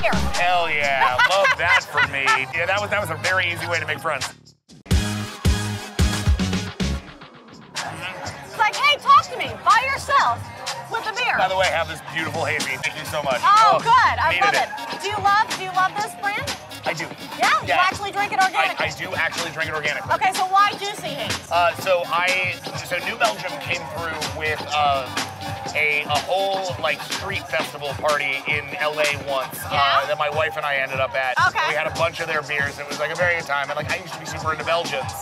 beer. Hell yeah, love that for me. Yeah, that was a very easy way to make friends. It's like, hey, talk to me by yourself with a beer. By the way, I have this beautiful hazy. Thank you so much. Oh, good. I love it. Do you love this brand? I do. Yeah? You actually drink it organically? I do actually drink it organically. Okay, so why Juicy Haze? So New Belgium came through with a whole like street festival party in LA once that my wife and I ended up at. Okay. We had a bunch of their beers. It was like a very good time. And like I used to be super into Belgians.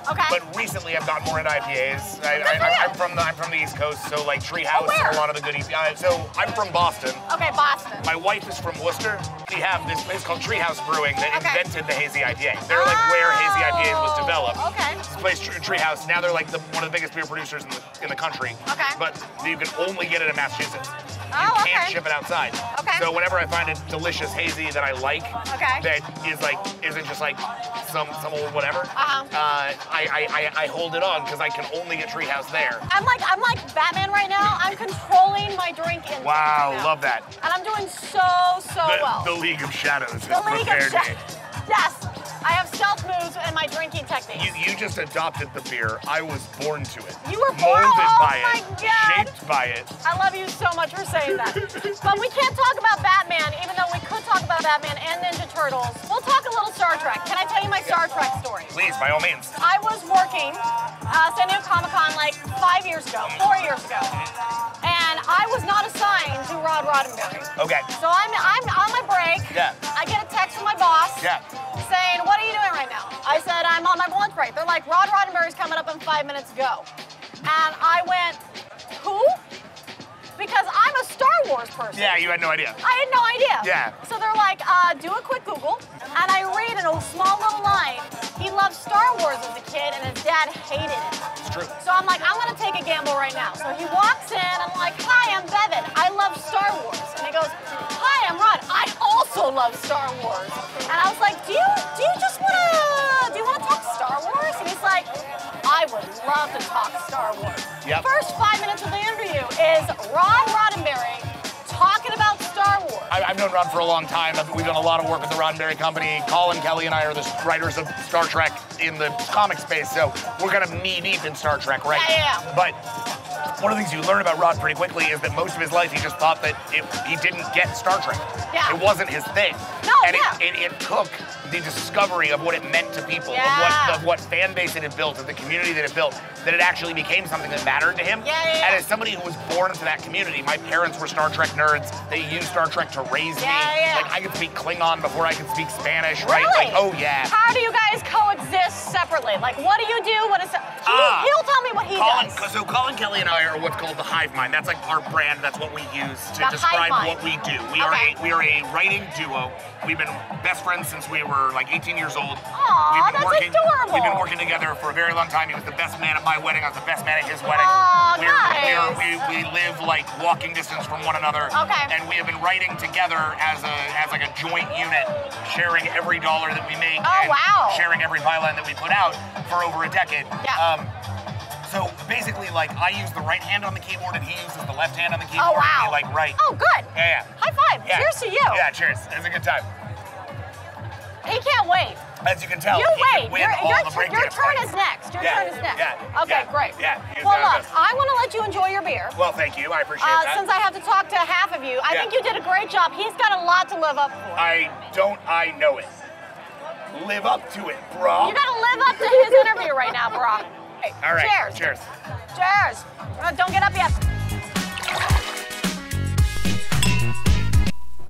Okay. But recently I've gotten more into IPAs. I'm from the East Coast, so like Treehouse and a lot of the goodies. So I'm from Boston. Okay, Boston. My wife is from Worcester. We have this place called Treehouse Brewing that invented the hazy IPA. They're like where hazy IPAs was developed. Okay. This place Treehouse. Now they're like one of the biggest beer producers in the country. Okay. But you can only get it in Massachusetts. Oh, you can't ship it outside. Okay. So whenever I find a delicious hazy that I like, that isn't just like some old whatever, I hold it on because I can only get Treehouse there. I'm like Batman right now. I'm controlling my drink intake. Wow, right now. love that. And I'm doing so well. The League of Shadows has The League of prepared me. Shadows. Yes. I have stealth moves and my drinking techniques. You just adopted the beer. I was born to it. You were born molded by my it, God. shaped by it. I love you so much for saying that. But we can't talk about Batman, even though we could talk about Batman and Ninja Turtles. We'll talk a little Star Trek. Can I tell you my Star Trek story? Please, by all means. I was working San Diego Comic-Con like 4 years ago, and I was not assigned to Rod Roddenberry. Okay. So I'm on my break. Yeah. I get a text from my boss. Yeah. Saying, what are you doing right now? I said, I'm on my lunch break. They're like, Rod Roddenberry's coming up in 5 minutes, go. And I went, who? Because I'm a Star Wars person. Yeah, you had no idea. I had no idea. Yeah. So they're like, do a quick Google. And I read in a small little line, he loved Star Wars as a kid and his dad hated it. It's true. So I'm like, I'm gonna take a gamble right now. So he walks in, I'm like, hi, I'm Bevin. I love Star Wars. And he goes, hi, I'm Rod. I also love Star Wars. And I was like, do you wanna talk Star Wars? And he's like, I would love to talk Star Wars. Yep. First 5 minutes of the interview is Rod Roddenberry talking about Star Wars. I've known Rod for a long time. We've done a lot of work with the Roddenberry Company. Collin Kelly and I are the writers of Star Trek in the comic space, so we're kind of knee-deep in Star Trek, right? Yeah. But one of the things you learn about Rod pretty quickly is that most of his life he just thought that he didn't get Star Trek. Yeah. It wasn't his thing. No, and it took the discovery of what it meant to people, of what fan base it had built, of the community that it built, that it actually became something that mattered to him. And as somebody who was born into that community, my parents were Star Trek nerds. They used Star Trek to raise me. Like I could speak Klingon before I could speak Spanish, right? Like, oh yeah. How do you guys coexist separately? Like, what do you do? What is he'll tell me what he does. So Collin Kelly and I are what's called the hive mind. That's like our brand. That's what we use to describe what we do. We are a writing duo. We've been best friends since we were like 18 years old. Aw, that's adorable. We've been working together for a very long time. He was the best man at my wedding. I was the best man at his wedding. Oh, nice. We live like walking distance from one another. Okay. And we have been writing together as like a joint unit, sharing every dollar that we make. Oh, wow. Sharing every byline that we put out for over a decade. Yeah. So basically, like, I use the right hand on the keyboard and he uses the left hand on the keyboard. Oh, wow. And he, like, write. Oh, good. Yeah. High five. Yeah. Cheers to you. Yeah, cheers. It was a good time. He can't wait. As you can tell, you wait. Your turn is next. Your turn is next. Yeah. Okay, great. Yeah. Well, look, I want to let you enjoy your beer. Well, thank you. I appreciate that. Since I have to talk to half of you, I think you did a great job. He's got a lot to live up for. I know it. Live up to it, bro. You got to live up to his interview right now, bro. All right. Cheers. Cheers. Cheers. Don't get up yet.